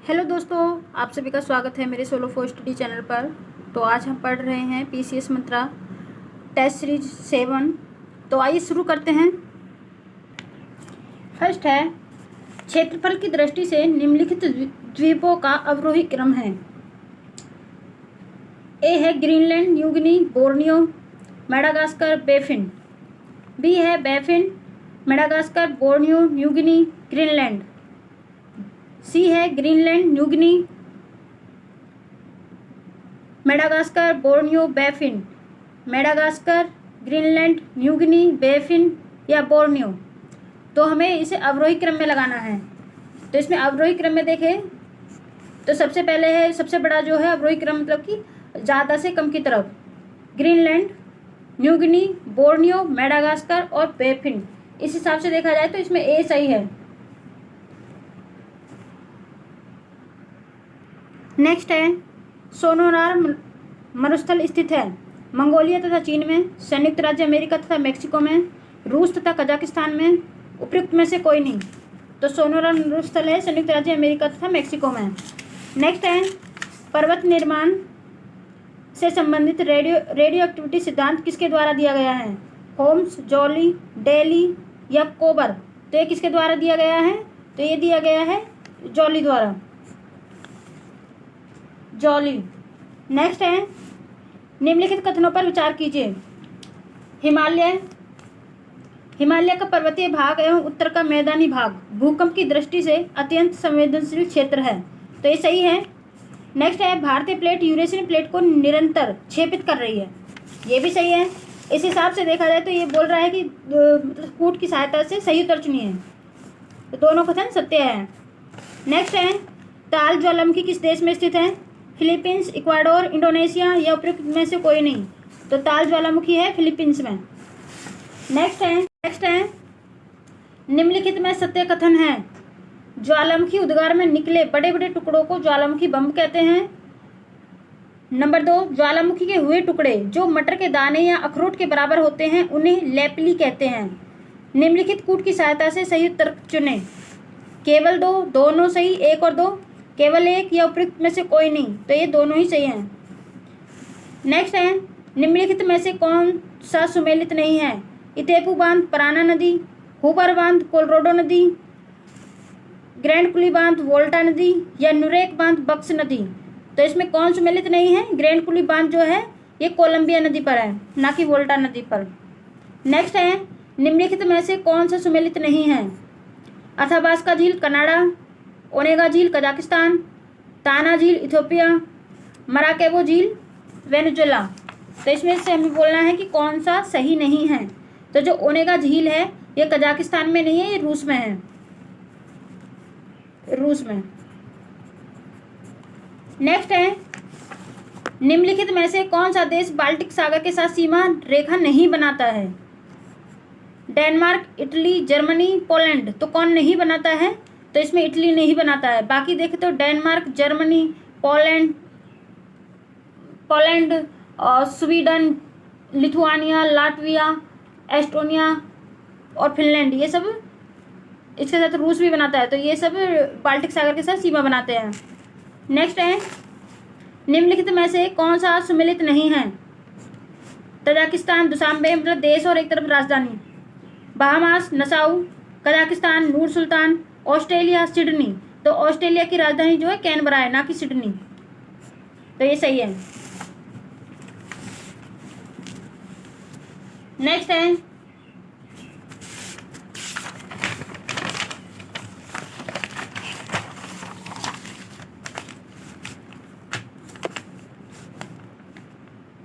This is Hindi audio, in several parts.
हेलो दोस्तों, आप सभी का स्वागत है मेरे सोलो फॉर स्टडी चैनल पर। तो आज हम पढ़ रहे हैं पीसीएस मंत्रा टेस्ट सीरीज 7। तो आइए शुरू करते हैं। फर्स्ट है, क्षेत्रफल की दृष्टि से निम्नलिखित द्वीपों का अवरोही क्रम है। ए है Greenland, New Guinea, Borneo, Madagascar, Baffin. B है Baffin, Madagascar, Borneo, New Guinea, Greenland. C है Greenland, New Guinea, Madagascar, Borneo, Baffin. Madagascar, Greenland, New Guinea, Baffin या बोर्नियो। तो हमें इसे अवरोही क्रम में लगाना है। तो इसमें अवरोही क्रम में देखें तो सबसे पहले है, सबसे बड़ा जो है अवरोही क्रम मतलब कि ज़्यादा से कम की तरफ, Greenland, New Guinea, Borneo, Madagascar और बेफिन। इस हिसाब से देखा जाए तो इसमें ए सही है। नेक्स्ट है, सोनोरार मरुस्थल स्थित है मंगोलिया तथा चीन में, संयुक्त राज्य अमेरिका तथा मेक्सिको में, रूस तथा कजाकिस्तान में। उपयुक्त में से कोई नहीं। तो सोनोरार मरुस्थल है संयुक्त राज्य अमेरिका तथा मेक्सिको में। नेक्स्ट है, पर्वत निर्माण से संबंधित रेडियो एक्टिविटी सिद्धांत किसके द्वारा दिया गया है? होम्स, जॉली, डेली या कोबर। तो ये किसके द्वारा दिया गया है? तो ये दिया गया है जॉली द्वारा, जॉली। नेक्स्ट है, निम्नलिखित कथनों पर विचार कीजिए। हिमालय का पर्वतीय भाग एवं उत्तर का मैदानी भाग भूकंप की दृष्टि से अत्यंत संवेदनशील क्षेत्र है। तो ये सही है। नेक्स्ट है, भारतीय प्लेट यूरेशियन प्लेट को निरंतर क्षेपित कर रही है। ये भी सही है। इस हिसाब से देखा जाए तो ये बोल रहा है कि मतलब कूट की सहायता से सही उत्तर चुनिए। तो दोनों कथन सत्य है। नेक्स्ट है, ताल ज्वालामुखी किस देश में स्थित है? फिलीपींस, इक्वाडोर, इंडोनेशिया या उपयुक्त में से कोई नहीं। तो ताल ज्वालामुखी है फिलीपींस में। नेक्स्ट है, निम्नलिखित में सत्य कथन है। ज्वालामुखी उद्गार में निकले बड़े बड़े टुकड़ों को ज्वालामुखी बम कहते हैं। नंबर 2, ज्वालामुखी के हुए टुकड़े जो मटर के दाने या अखरोट के बराबर होते हैं उन्हें लेपली कहते हैं। निम्नलिखित कूट की सहायता से सही उत्तर चुनें। केवल 2, दोनों सही, 1 और 2, केवल 1 या उपयुक्त में से कोई नहीं। तो ये दोनों ही सही हैं। नेक्स्ट है, निम्नलिखित में से कौन सा सुमेलित नहीं है? इतेपू बांध, पराना नदी, हुबर बांध, कोलोराडो नदी, ग्रैंड कुली बांध, वोल्टा नदी या नुरेक बांध, बक्स नदी। तो इसमें कौन सुमेलित नहीं है? ग्रैंड कुली बांध जो है ये कोलंबिया नदी पर है, ना कि वोल्टा नदी पर। नेक्स्ट है, निम्नलिखित में से कौन सा सुमेलित नहीं है? अथाबास्का झील कनाडा, ओनेगा झील कजाकिस्तान, ताना झील इथियोपिया, मराकेबो झील वेनेजुएला। तो इसमें से हमें बोलना है कि कौन सा सही नहीं है। तो जो ओनेगा झील है ये कजाकिस्तान में नहीं है, ये रूस में है, रूस में। नेक्स्ट है, निम्नलिखित में से कौन सा देश बाल्टिक सागर के साथ सीमा रेखा नहीं बनाता है? Denmark, Italy, Germany, Poland. तो कौन नहीं बनाता है? तो इसमें इटली नहीं बनाता है। बाकी देखें तो डेनमार्क, जर्मनी, पोलैंड और स्वीडन, लिथुआनिया, लाटविया, एस्टोनिया और फिनलैंड, ये सब, इसके साथ रूस भी बनाता है। तो ये सब बाल्टिक सागर के साथ सीमा बनाते हैं। नेक्स्ट है, निम्नलिखित में से कौन सा सुमेलित नहीं है? तजाकिस्तान, दुशांबे मतलब देश और एक तरफ राजधानी, बहामास, नसाउ, कजाकिस्तान, नूर सुल्तान, ऑस्ट्रेलिया, सिडनी। तो ऑस्ट्रेलिया की राजधानी जो है कैनबरा है, ना कि सिडनी। तो ये सही है। नेक्स्ट है,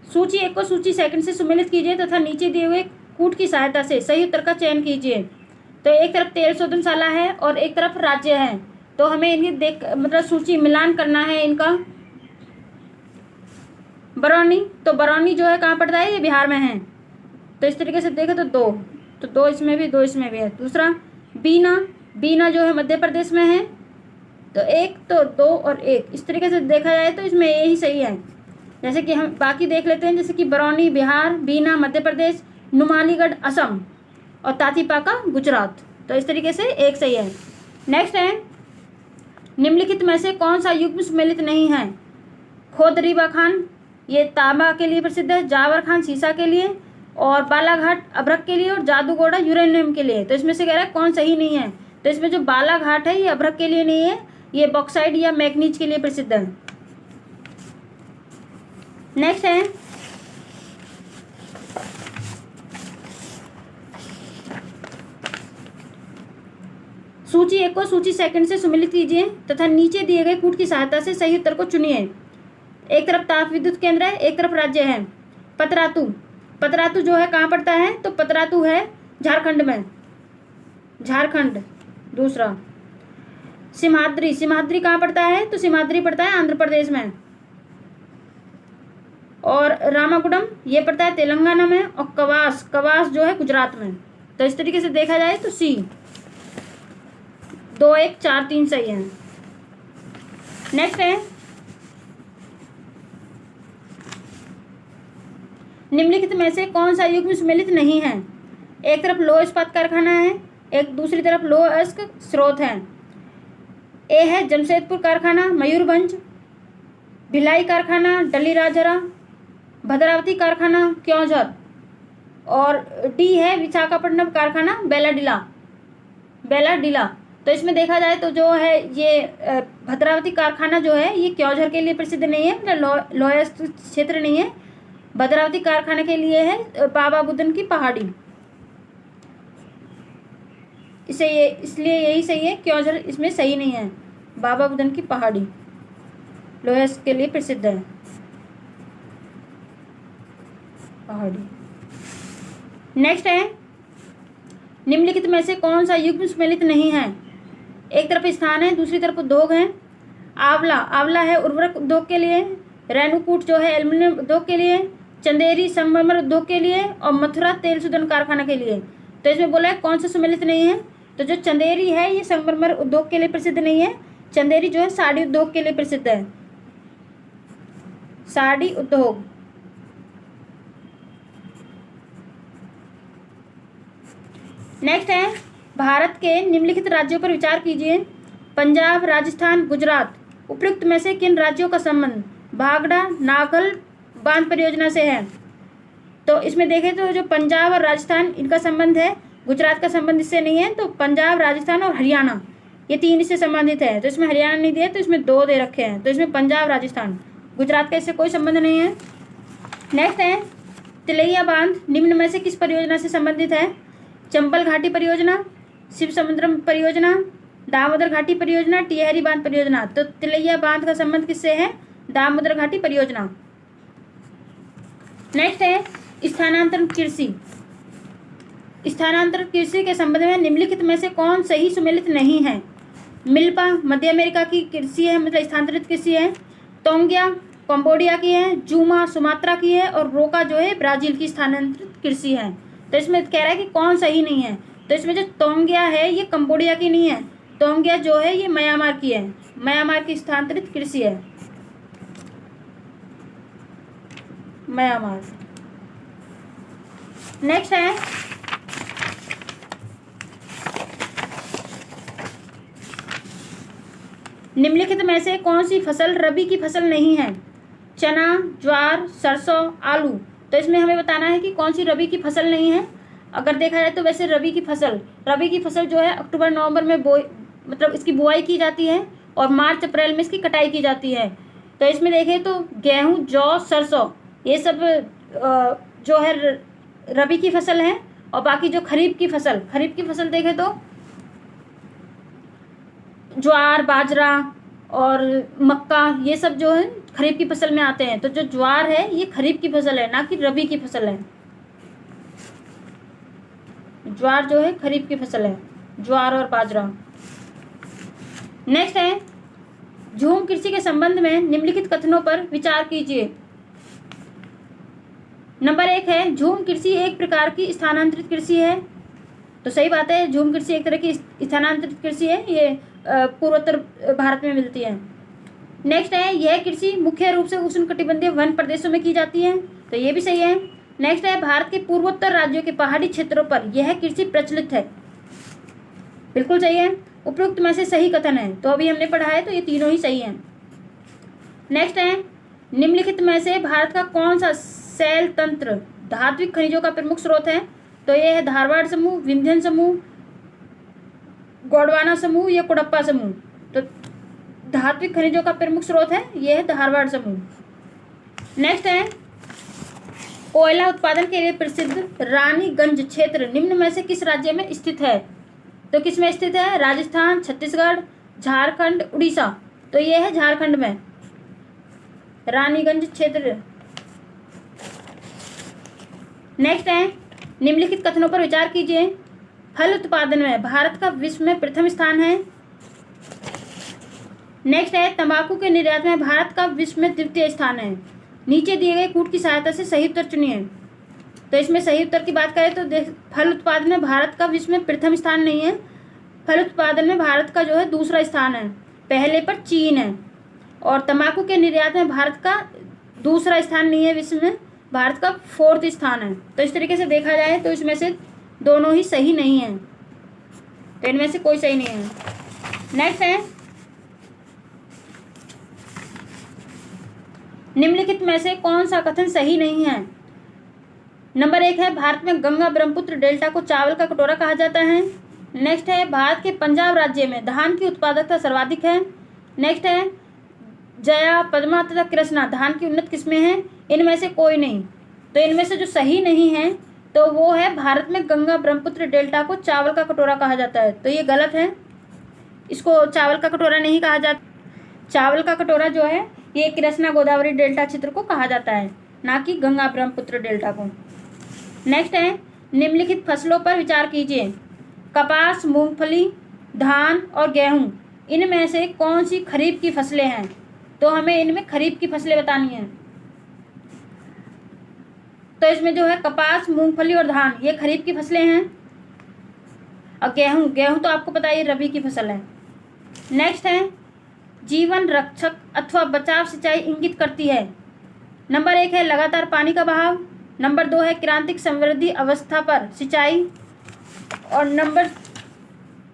सूची 1 को सूची सेकंड से सुमेलित कीजिए तथा नीचे दिए हुए कूट की सहायता से सही उत्तर का चयन कीजिए। तो एक तरफ तेल शोधनशाला है और एक तरफ राज्य है। तो हमें इनकी मतलब सूची मिलान करना है इनका। बरौनी, तो बरौनी जो है कहाँ पड़ता है? ये बिहार में है। तो इस तरीके से देखें तो 2, तो 2 इसमें भी, 2 इसमें भी है। दूसरा बीना जो है मध्य प्रदेश में है। तो 1, तो 2 और 1, इस तरीके से देखा जाए तो इसमें यही सही है। जैसे कि हम बाकी देख लेते हैं, जैसे कि बरौनी बिहार, बीना मध्य प्रदेश, नुमालीगढ़ असम और तातीपाका गुजरात। तो इस तरीके से 1 सही है। नेक्स्ट है, निम्नलिखित में से कौन सा युग्म सुमेलित नहीं है? खोदरीबा खान ये तांबा के लिए प्रसिद्ध है, जावर खान सीसा के लिए, और बालाघाट अभ्रक के लिए, और जादूगोड़ा यूरेनियम के लिए। तो इसमें से कह रहा है कौन सही नहीं है? तो इसमें जो बालाघाट है ये अभ्रक के लिए नहीं है, ये बॉक्साइड या मैग्नीज के लिए प्रसिद्ध है। नेक्स्ट है सूची 1 को सूची सेकंड से सुमेलित कीजिए तथा नीचे दिए गए कूट की सहायता से सही उत्तर को चुनिए। एक तरफ ताप विद्युत केंद्र है, एक तरफ राज्य है। पतरातू, पतरातू जो है कहाँ पड़ता है? तो पतरातू है झारखंड में, झारखंड। दूसरा सिमहाद्री, सिमहाद्री कहाँ पड़ता है? तो सिमहाद्री पड़ता है आंध्र प्रदेश में। और रामागुडम ये पड़ता है तेलंगाना में, और कवास, कवास जो है गुजरात में। तो इस तरीके से देखा जाए तो सी 2 1 4 3 सही है। नेक्स्ट है निम्नलिखित में से कौन सा युग्म सुमेलित नहीं है? एक तरफ लौह इस्पात कारखाना है, एक दूसरी तरफ लौह अयस्क स्रोत है। ए है जमशेदपुर कारखाना, मयूरभंज, भिलाई कारखाना, डली राजहरा, भद्रावती कारखाना, क्योंझर, और डी है विशाखापट्टनम कारखाना, बेलाडीला, बेलाडीला। तो इसमें देखा जाए तो जो है ये भद्रावती कारखाना जो है ये क्योंझर के लिए प्रसिद्ध नहीं है, मतलब लोह क्षेत्र नहीं है। भद्रावती कारखाने के लिए है बाबा बुदन की पहाड़ी, इसे ये इसलिए यही सही है, क्योंझर इसमें सही नहीं है। बाबा बुदन की पहाड़ी लोहे के लिए प्रसिद्ध है, पहाड़ी। नेक्स्ट है निम्नलिखित में से कौन सा युग्म सुमेलित नहीं है? एक तरफ स्थान है, दूसरी तरफ उद्योग है। आंवला, आंवला है उर्वरक उद्योग के लिए, रेणुकूट जो है एल्युमिनियम उद्योग के लिए, चंदेरी संगमरमर उद्योग के लिए, और मथुरा तेल शोधन कारखाना के लिए। तो इसमें बोला है कौन सा सुमेलित नहीं है? तो जो चंदेरी है ये संगमरमर उद्योग के लिए प्रसिद्ध नहीं है, चंदेरी जो है साड़ी उद्योग के लिए प्रसिद्ध है, साड़ी उद्योग। नेक्स्ट है भारत के निम्नलिखित राज्यों पर विचार कीजिए। पंजाब, राजस्थान, गुजरात, उपयुक्त में से किन राज्यों का संबंध भागड़ा नागल बांध परियोजना से है? तो इसमें देखें तो जो पंजाब और राजस्थान इनका संबंध है, गुजरात का संबंध इससे नहीं है। तो पंजाब, राजस्थान और हरियाणा ये 3 इससे संबंधित है। तो इसमें हरियाणा नहीं दिया, तो इसमें 2 दे रखे हैं। तो इसमें पंजाब, राजस्थान, गुजरात का इससे कोई संबंध नहीं है। नेक्स्ट है तिलैया बांध निम्न में से किस परियोजना से संबंधित है? चंबल घाटी परियोजना, शिव समुद्रम परियोजना, दामोदर घाटी परियोजना, टिहरी बांध परियोजना। तो तिलैया बांध का संबंध किससे है? दामोदर घाटी परियोजना। नेक्स्ट है स्थानांतरण कृषि, स्थानांतरण कृषि के संबंध में निम्नलिखित में से कौन सही सुमेलित नहीं है? मिल्पा मध्य अमेरिका की कृषि है, मतलब स्थानांतरित कृषि है। तोंगिया कंबोडिया की है, जूमा सुमात्रा की है, और रोका जो है ब्राजील की स्थानांतरित कृषि है। तो इसमें कह रहा है कि कौन सही नहीं है? तो इसमें जो तोंगिया है ये कंबोडिया की नहीं है, तोंगिया जो है ये म्यांमार की है, म्यांमार की स्थानांतरित कृषि है, म्यांमार। नेक्स्ट है निम्नलिखित में से कौन सी फसल रबी की फसल नहीं है? चना, ज्वार, सरसों, आलू। तो इसमें हमें बताना है कि कौन सी रबी की फसल नहीं है। अगर देखा जाए तो वैसे रबी की फसल जो है अक्टूबर नवंबर में मतलब इसकी बुआई की जाती है, और मार्च अप्रैल में इसकी कटाई की जाती है। तो इसमें देखें तो गेहूं, जौ, सरसों ये सब जो है रबी की फसल है। और बाकी जो खरीफ की फसल देखें तो ज्वार, बाजरा और मक्का ये सब जो है खरीफ की फसल में आते हैं। तो जो ज्वार है ये खरीफ की फसल है, ना कि रबी की फसल है। ज्वार जो है खरीफ की फसल है, ज्वार और बाजरा। नेक्स्ट है झूम कृषि के संबंध में निम्नलिखित कथनों पर विचार कीजिए। नंबर 1 है झूम कृषि एक प्रकार की स्थानांतरित कृषि है। तो सही बात है, झूम कृषि एक तरह की स्थानांतरित कृषि है, ये पूर्वोत्तर भारत में मिलती है। नेक्स्ट है यह कृषि मुख्य रूप से उष्णकटिबंधीय वन प्रदेशों में की जाती है। तो ये भी सही है। नेक्स्ट है भारत के पूर्वोत्तर राज्यों के पहाड़ी क्षेत्रों पर यह कृषि प्रचलित है, बिल्कुल सही है। उपरोक्त में से सही कथन है? तो अभी हमने पढ़ा है, तो ये तीनों ही सही हैं। नेक्स्ट है, निम्नलिखित में से भारत का कौन सा शैल तंत्र धात्विक खनिजों का प्रमुख स्रोत है? तो ये है धारवाड़ समूह, विंध्यन समूह, गोंडवाना समूह या कुडप्पा समूह। तो धात्विक खनिजों का प्रमुख स्रोत है, ये है धारवाड़ समूह। नेक्स्ट है, कोयला उत्पादन के लिए प्रसिद्ध रानीगंज क्षेत्र निम्न में से किस राज्य में स्थित है? तो किस में स्थित है? राजस्थान, छत्तीसगढ़, झारखंड, उड़ीसा। तो ये है झारखंड में रानीगंज क्षेत्र। नेक्स्ट है, निम्नलिखित कथनों पर विचार कीजिए। फल उत्पादन में भारत का विश्व में प्रथम स्थान है। नेक्स्ट है, तंबाकू के निर्यात में भारत का विश्व में द्वितीय स्थान है। नीचे दिए गए कूट की सहायता से सही उत्तर चुनिए। तो इसमें सही उत्तर की बात करें तो फल उत्पादन में भारत का विश्व में प्रथम स्थान नहीं है, फल उत्पादन में भारत का जो है दूसरा स्थान है, पहले पर चीन है। और तंबाकू के निर्यात में भारत का दूसरा स्थान नहीं है, विश्व में भारत का 4th स्थान है। तो इस तरीके से देखा जाए तो इसमें से दोनों ही सही नहीं है, तो इनमें से कोई सही नहीं है। नेक्स्ट है, निम्नलिखित में से कौन सा कथन सही नहीं है? नंबर 1 है, भारत में गंगा ब्रह्मपुत्र डेल्टा को चावल का कटोरा कहा जाता है। नेक्स्ट है, भारत के पंजाब राज्य में धान की उत्पादकता सर्वाधिक है। नेक्स्ट है, जया, पद्मा तथा कृष्णा धान की उन्नत किस्में हैं। इनमें से कोई नहीं। तो इनमें से जो सही नहीं है तो वो है, भारत में गंगा ब्रह्मपुत्र डेल्टा को चावल का कटोरा कहा जाता है। तो ये गलत है, इसको चावल का कटोरा नहीं कहा जाता। चावल का कटोरा जो है ये कृष्णा गोदावरी डेल्टा क्षेत्र को कहा जाता है, ना कि गंगा ब्रह्मपुत्र डेल्टा को। नेक्स्ट है, निम्नलिखित फसलों पर विचार कीजिए। कपास, मूंगफली, धान और गेहूं, इनमें से कौन सी खरीफ की फसलें हैं? तो हमें इनमें खरीफ की फसलें बतानी है। तो इसमें जो है कपास, मूंगफली और धान, ये खरीफ की फसलें हैं। और गेहूं तो आपको पता है रबी की फसल है। नेक्स्ट है, जीवन रक्षक अथवा बचाव सिंचाई इंगित करती है। नंबर 1 है, लगातार पानी का बहाव। नंबर 2 है, क्रांतिक समृद्धि अवस्था पर सिंचाई। और नंबर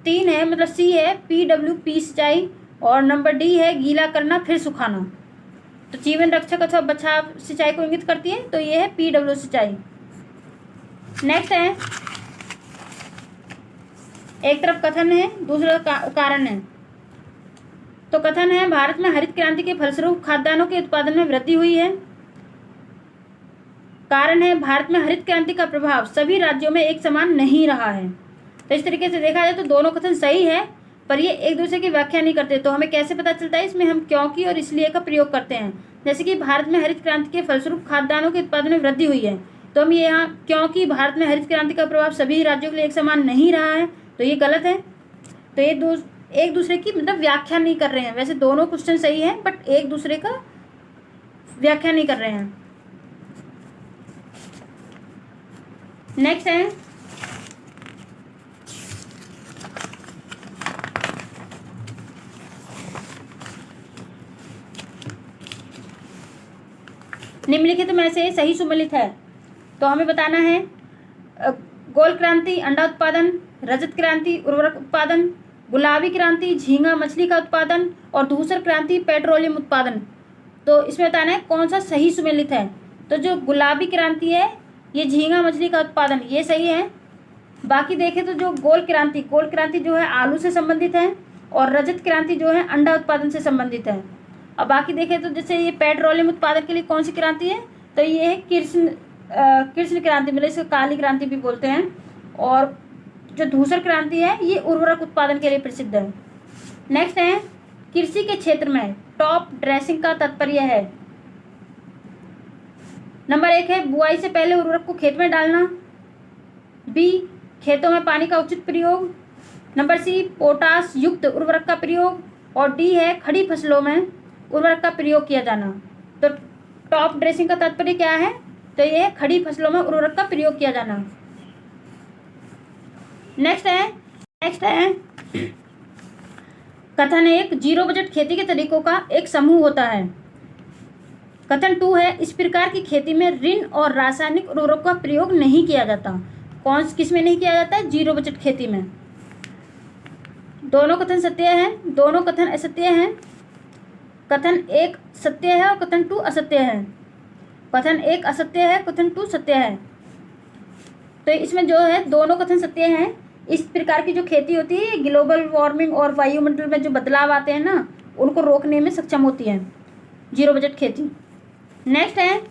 3 है, मतलब सी है, PWP सिंचाई। और नंबर डी है, गीला करना फिर सुखाना। तो जीवन रक्षक अथवा बचाव सिंचाई को इंगित करती है, तो ये है PW सिंचाई। नेक्स्ट है, एक तरफ कथन है, दूसरा कारण है। तो कथन है, भारत में हरित क्रांति के फलस्वरूप खाद्यान्नों के उत्पादन में वृद्धि हुई है। कारण है, भारत में हरित क्रांति का प्रभाव सभी राज्यों में एक समान नहीं रहा है। तो इस तरीके से देखा जाए तो दोनों कथन सही है, पर ये एक दूसरे की व्याख्या नहीं करते। तो हमें कैसे पता चलता है? इसमें हम क्योंकि और इसलिए का प्रयोग करते हैं। जैसे कि भारत में हरित क्रांति के फलस्वरूप खाद्यान्नों के उत्पादन में वृद्धि हुई है, तो हम ये यहाँ क्योंकि भारत में हरित क्रांति का प्रभाव सभी राज्यों के लिए एक समान नहीं रहा है, तो ये गलत है। तो ये एक दूसरे की मतलब व्याख्या नहीं कर रहे हैं। वैसे दोनों क्वेश्चन सही है, बट एक दूसरे का व्याख्या नहीं कर रहे हैं। नेक्स्ट है, निम्नलिखित में से सही सुमेलित है। तो हमें बताना है, गोल क्रांति अंडा उत्पादन, रजत क्रांति उर्वरक उत्पादन, गुलाबी क्रांति झींगा मछली का उत्पादन और धूसर क्रांति पेट्रोलियम उत्पादन। तो इसमें बताना है कौन सा सही सुमेलित है। तो जो गुलाबी क्रांति है ये झींगा मछली का उत्पादन, ये सही है। बाकी देखें तो जो गोल क्रांति जो है आलू से संबंधित है, और रजत क्रांति जो है अंडा उत्पादन से संबंधित है। अब बाकी देखें तो जैसे ये पेट्रोलियम उत्पादन के लिए कौन सी क्रांति है, तो ये है कृष्ण क्रांति, मतलब इसको काली क्रांति भी बोलते हैं। और जो धूसर क्रांति है ये उर्वरक उत्पादन के लिए प्रसिद्ध है। नेक्स्ट है, कृषि के क्षेत्र में टॉप ड्रेसिंग का तात्पर्य है। नंबर 1 है, बुआई से पहले उर्वरक को खेत में डालना। बी, खेतों में पानी का उचित प्रयोग। नंबर सी, पोटास युक्त उर्वरक का प्रयोग। और डी है, खड़ी फसलों में उर्वरक का प्रयोग किया जाना। तो टॉप ड्रेसिंग का तात्पर्य क्या है, तो ये है खड़ी फसलों में उर्वरक का प्रयोग किया जाना। नेक्स्ट है कथन 1, जीरो बजट खेती के तरीकों का एक समूह होता है। कथन 2 है, इस प्रकार की खेती में ऋण और रासायनिक उर्वरक का प्रयोग नहीं किया जाता। किस में नहीं किया जाता है? जीरो बजट खेती में। दोनों कथन सत्य हैं, दोनों कथन असत्य हैं। कथन 1 सत्य है और कथन 2 असत्य है। कथन 1 असत्य है, कथन 2 सत्य है। तो इसमें जो है दोनों कथन सत्य हैं। इस प्रकार की जो खेती होती है ग्लोबल वार्मिंग और वायुमंडल में जो बदलाव आते हैं ना, उनको रोकने में सक्षम होती है जीरो बजट खेती। नेक्स्ट है,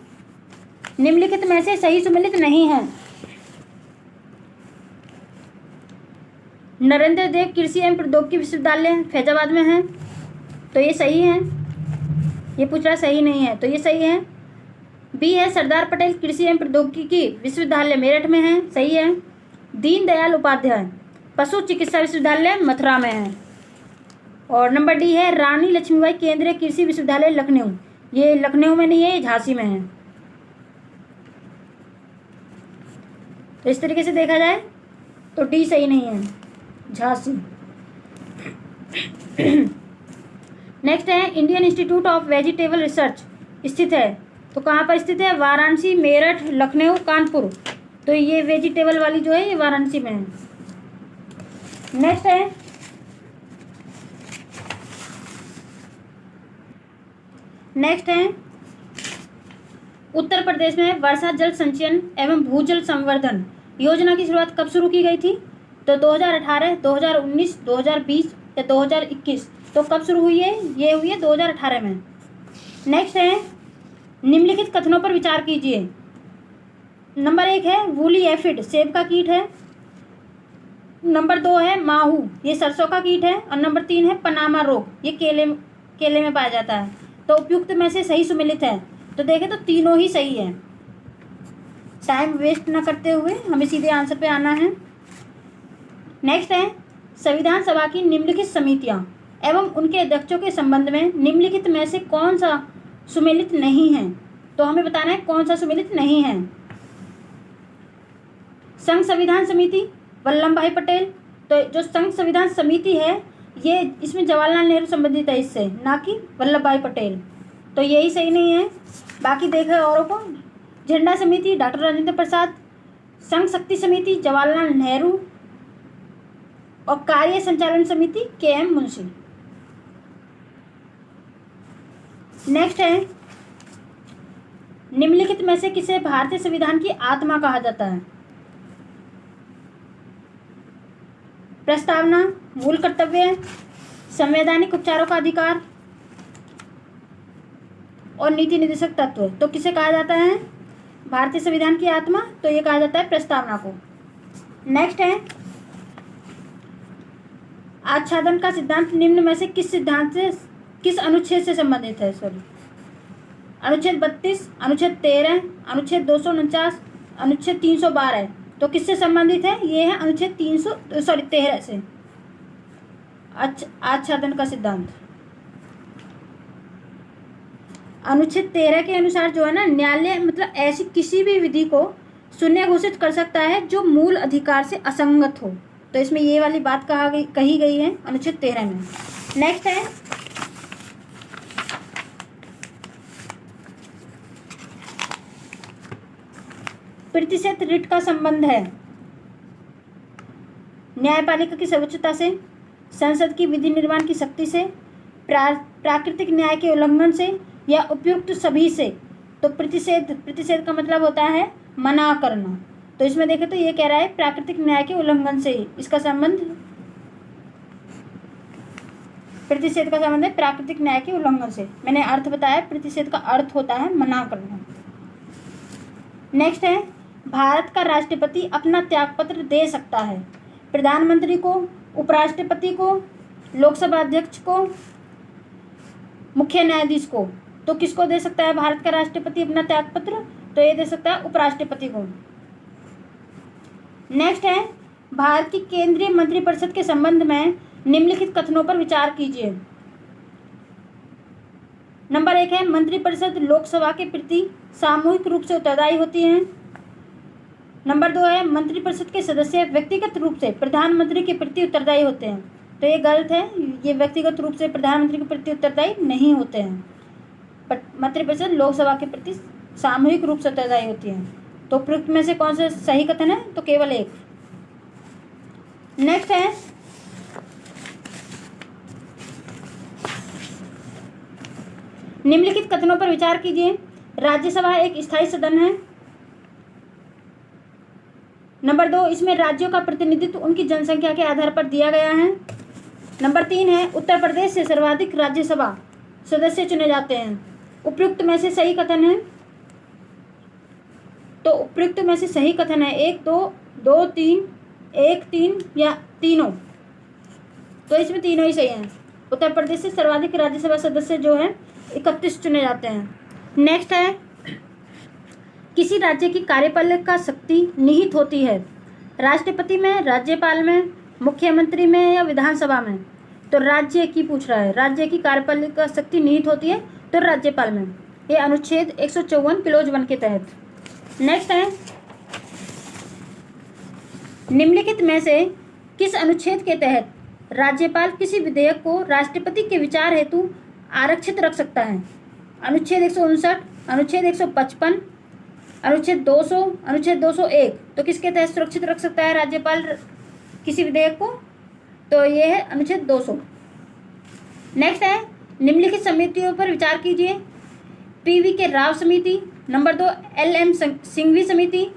निम्नलिखित में से सही सुमेलित नहीं है। नरेंद्र देव कृषि एवं प्रौद्योगिकी विश्वविद्यालय फैजाबाद में है, तो ये सही है। ये पूछ रहा सही नहीं है, तो ये सही है। बी है, सरदार पटेल कृषि एवं प्रौद्योगिकी विश्वविद्यालय मेरठ में है, सही है। दीनदयाल उपाध्याय पशु चिकित्सा विश्वविद्यालय मथुरा में है। और नंबर डी है, रानी लक्ष्मीबाई केंद्रीय कृषि विश्वविद्यालय लखनऊ, ये लखनऊ में नहीं है, ये झांसी में है। तो इस तरीके से देखा जाए तो डी सही नहीं है, झांसी। नेक्स्ट है, Indian institute of vegetable research स्थित है, तो कहाँ पर स्थित है? वाराणसी, मेरठ, लखनऊ, कानपुर। तो ये वेजिटेबल वाली जो है ये वाराणसी में है। नेक्स्ट है उत्तर प्रदेश में वर्षा जल संचयन एवं भूजल संवर्धन योजना की शुरुआत कब शुरू की गई थी? तो 2018, 2019, 2020 या 2021। तो कब शुरू हुई है? ये हुई है 2018 में। नेक्स्ट है, निम्नलिखित कथनों पर विचार कीजिए। नंबर 1 है, वूली एफिड सेब का कीट है। नंबर 2 है, माहू, ये सरसों का कीट है। और नंबर 3 है, पनामा रोग, ये केले में पाया जाता है। तो उपयुक्त में से सही सुमेलित है, तो देखें तो तीनों ही सही है। टाइम वेस्ट ना करते हुए हमें सीधे आंसर पे आना है। नेक्स्ट है, संविधान सभा की निम्नलिखित समितियां एवं उनके अध्यक्षों के संबंध में निम्नलिखित में से कौन सा सुमेलित नहीं है? तो हमें बताना है कौन सा सुमेलित नहीं है। संघ संविधान समिति वल्लभ भाई पटेल, तो जो संघ संविधान समिति है ये इसमें जवाहरलाल नेहरू संबंधित है इससे, ना कि वल्लभ भाई पटेल। तो यही सही नहीं है। बाकी देखें औरों को, झंडा समिति डॉक्टर राजेंद्र प्रसाद, संघ शक्ति समिति जवाहरलाल नेहरू और कार्य संचालन समिति KM मुंशी। नेक्स्ट है, निम्नलिखित में से किसे भारतीय संविधान की आत्मा कहा जाता है? प्रस्तावना, मूल कर्तव्य, संवैधानिक उपचारों का अधिकार और नीति निर्देशक तत्व। तो किसे कहा जाता है भारतीय संविधान की आत्मा? तो ये कहा जाता है प्रस्तावना को। नेक्स्ट है, आच्छादन का सिद्धांत निम्न में से किस सिद्धांत से, किस अनुच्छेद से संबंधित है? अनुच्छेद 32, अनुच्छेद 13, अनुच्छेद 249, अनुच्छेद 312। तो किससे संबंधित है? ये है अनुच्छेद 13 से। आच्छादन का सिद्धांत अनुच्छेद 13 के अनुसार जो है ना, न्यायालय मतलब ऐसी किसी भी विधि को शून्य घोषित कर सकता है जो मूल अधिकार से असंगत हो। तो इसमें ये वाली बात कही गई है अनुच्छेद 13 में। नेक्स्ट है, प्रतिशत रिट का संबंध है न्यायपालिका की सर्वोच्चता से, संसद की विधि निर्माण की शक्ति से, प्राकृतिक न्याय के उल्लंघन से या उपयुक्त सभी से। तो प्रतिषेध का मतलब होता है मना करना। तो इसमें देखें तो ये कह रहा है प्राकृतिक न्याय के उल्लंघन से इसका संबंध, प्रतिषेध का संबंध है प्राकृतिक न्याय के उल्लंघन से। मैंने अर्थ बताया, प्रतिषेध का अर्थ होता है मना करना। नेक्स्ट है, भारत का राष्ट्रपति अपना त्यागपत्र दे सकता है प्रधानमंत्री को, उपराष्ट्रपति को, लोकसभा अध्यक्ष को, मुख्य न्यायाधीश को। तो किसको दे सकता है भारत का राष्ट्रपति अपना त्यागपत्र? तो ये दे सकता है उपराष्ट्रपति को। नेक्स्ट है, भारत की केंद्रीय मंत्रिपरिषद के संबंध में निम्नलिखित कथनों पर विचार कीजिए। नंबर 1 है, मंत्रिपरिषद लोकसभा के प्रति सामूहिक रूप से उत्तरदायी होती है। नंबर 2 है, मंत्रिपरिषद के सदस्य व्यक्तिगत रूप से प्रधानमंत्री के प्रति उत्तरदायी होते हैं। तो ये गलत है, ये व्यक्तिगत रूप से प्रधानमंत्री के प्रति उत्तरदायी नहीं होते हैं। मंत्रिपरिषद लोकसभा के प्रति सामूहिक रूप से उत्तरदायी होती है। तो उपयुक्त में से कौन सा सही कथन है? तो केवल एक। नेक्स्ट है, निम्नलिखित कथनों पर विचार कीजिए। राज्यसभा एक स्थायी सदन है। नंबर 2, इसमें राज्यों का प्रतिनिधित्व उनकी जनसंख्या के आधार पर दिया गया है। नंबर 3 है, उत्तर प्रदेश से सर्वाधिक राज्यसभा सदस्य चुने जाते हैं। उपयुक्त में से सही कथन है। तो उपयुक्त में से सही कथन है 1, 2, 2, 3, 1, 3 या तीनों। तो इसमें तीनों ही सही हैं। उत्तर प्रदेश से सर्वाधिक राज्यसभा सदस्य जो हैं 31 चुने जाते हैं। नेक्स्ट है, किसी राज्य की कार्यपालिका शक्ति निहित होती है राष्ट्रपति में, राज्यपाल में, मुख्यमंत्री में या विधानसभा में। तो राज्य की पूछ रहा है, राज्य की कार्यपालिका शक्ति निहित होती है तो राज्यपाल में। ये अनुच्छेद 154 क्लोज 1 के तहत। नेक्स्ट है, निम्नलिखित में से किस अनुच्छेद के तहत राज्यपाल किसी विधेयक को राष्ट्रपति के विचार हेतु आरक्षित रख सकता है? अनुच्छेद 159, अनुच्छेद 155, अनुच्छेद 200, अनुच्छेद 201। तो किसके तहत सुरक्षित रख सकता है राज्यपाल किसी विधेयक को? तो ये है अनुच्छेद 200। नेक्स्ट है, निम्नलिखित समितियों पर विचार कीजिए। पीवी के राव समिति, नंबर 2 LM सिंघवी समिति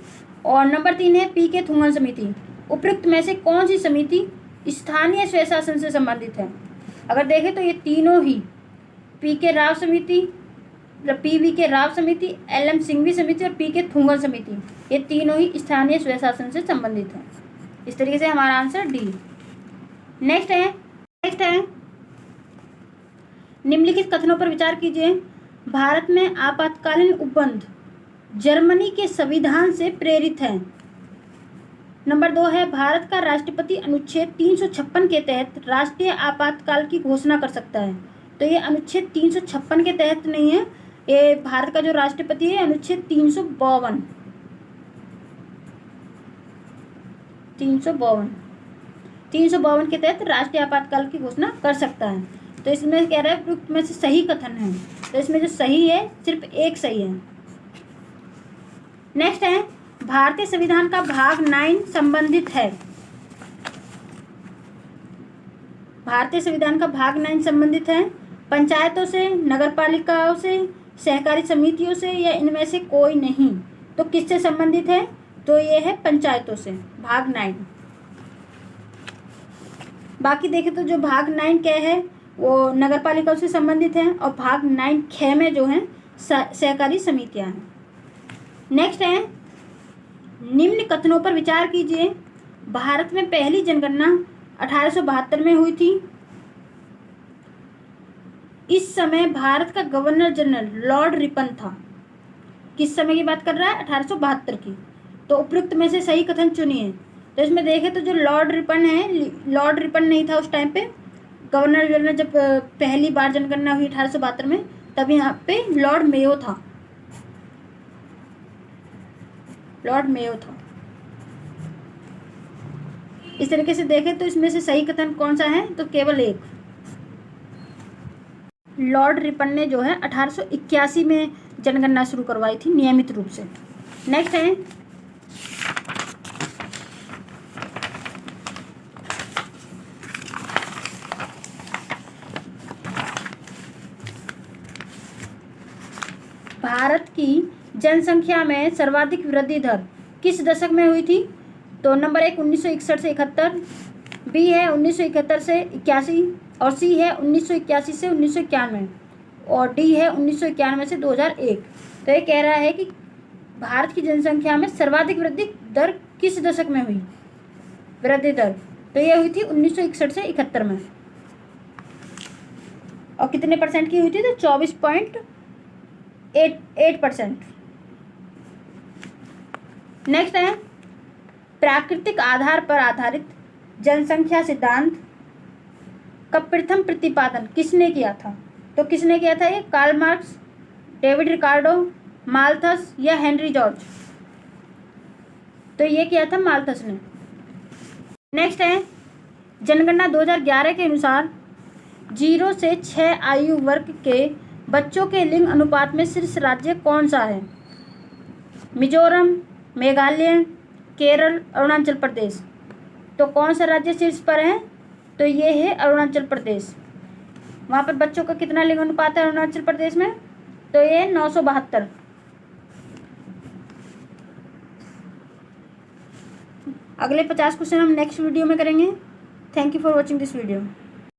और नंबर 3 है PK थुंगन समिति। उपयुक्त में से कौन सी समिति स्थानीय स्वशासन से संबंधित है? अगर देखें तो ये तीनों ही PK राव समिति, PV के राव समिति, LM सिंघवी समिति और PK थुंगन समिति, ये तीनों ही स्थानीय स्वशासन से संबंधित हैं। इस तरीके से हमारा आंसर डी। नेक्स्ट है निम्नलिखित कथनों पर विचार कीजिए। भारत में आपातकालीन उपबंध जर्मनी के संविधान से प्रेरित है। नंबर 2 है, भारत का राष्ट्रपति अनुच्छेद 356 के तहत राष्ट्रीय आपातकाल की घोषणा कर सकता है। तो ये अनुच्छेद 356 के तहत नहीं है, ये भारत का जो राष्ट्रपति है अनुच्छेद 352 के तहत राष्ट्रीय आपातकाल की घोषणा कर सकता है। तो इसमें कह रहा है उपयुक्त में से सही कथन है। तो इसमें जो सही है सिर्फ एक सही है। नेक्स्ट है, भारतीय संविधान का भाग 9 संबंधित है। भारतीय संविधान का भाग 9 संबंधित है पंचायतों से, नगरपालिकाओं से, सहकारी समितियों से या इनमें से कोई नहीं। तो किससे संबंधित है? तो ये है पंचायतों से, भाग 9। बाकी देखें तो जो भाग 9 क्या है वो नगरपालिकाओं से संबंधित है और भाग 9 ख में जो है सहकारी समितियां हैं। नेक्स्ट है, निम्न कथनों पर विचार कीजिए। भारत में पहली जनगणना 1872 में हुई थी। इस समय भारत का गवर्नर जनरल लॉर्ड रिपन था। किस समय की बात कर रहा है? 1872 की। तो उपयुक्त में से सही कथन चुनिए। तो इसमें देखें तो जो लॉर्ड रिपन है, लॉर्ड रिपन नहीं था उस टाइम पे। गवर्नर जनरल जब पहली बार जनगणना हुई 1872 में, तब यहाँ पे लॉर्ड मेयो था। लॉर्ड मेयो था। इस तरीके से देखें तो इसमें से सही कथन कौन सा है? तो केवल एक, लॉर्ड रिपन ने जो है 1881 में जनगणना शुरू करवाई थी नियमित रूप से। नेक्स्ट है, भारत की जनसंख्या में सर्वाधिक वृद्धि दर किस दशक में हुई थी? तो नंबर 1 1961 से 71, बी है 1971 से 81 और सी है 1981 से 1991 और डी है 1991 से 2001। तो ये कह रहा है कि भारत की जनसंख्या में सर्वाधिक वृद्धि दर किस दशक में हुई वृद्धि दर? तो ये हुई थी 1961 से 71 में। और कितने परसेंट की हुई थी? तो 24.8%। नेक्स्ट है, प्राकृतिक आधार पर आधारित जनसंख्या सिद्धांत का प्रथम प्रतिपादन किसने किया था? तो किसने किया था? ये Karl Marx, David Ricardo, Malthus या हेनरी जॉर्ज? तो ये किया था माल्थस ने। नेक्स्ट है, जनगणना 2011 के अनुसार 0 से 6 आयु वर्ग के बच्चों के लिंग अनुपात में शीर्ष राज्य कौन सा है? मिजोरम, मेघालय, केरल, अरुणाचल प्रदेश। तो कौन सा राज्य शीर्ष पर है? तो ये है अरुणाचल प्रदेश। वहाँ पर बच्चों का कितना लिंग अनुपात है अरुणाचल प्रदेश में? तो ये 972। अगले 50 क्वेश्चन हम नेक्स्ट वीडियो में करेंगे। Thank you for watching this video.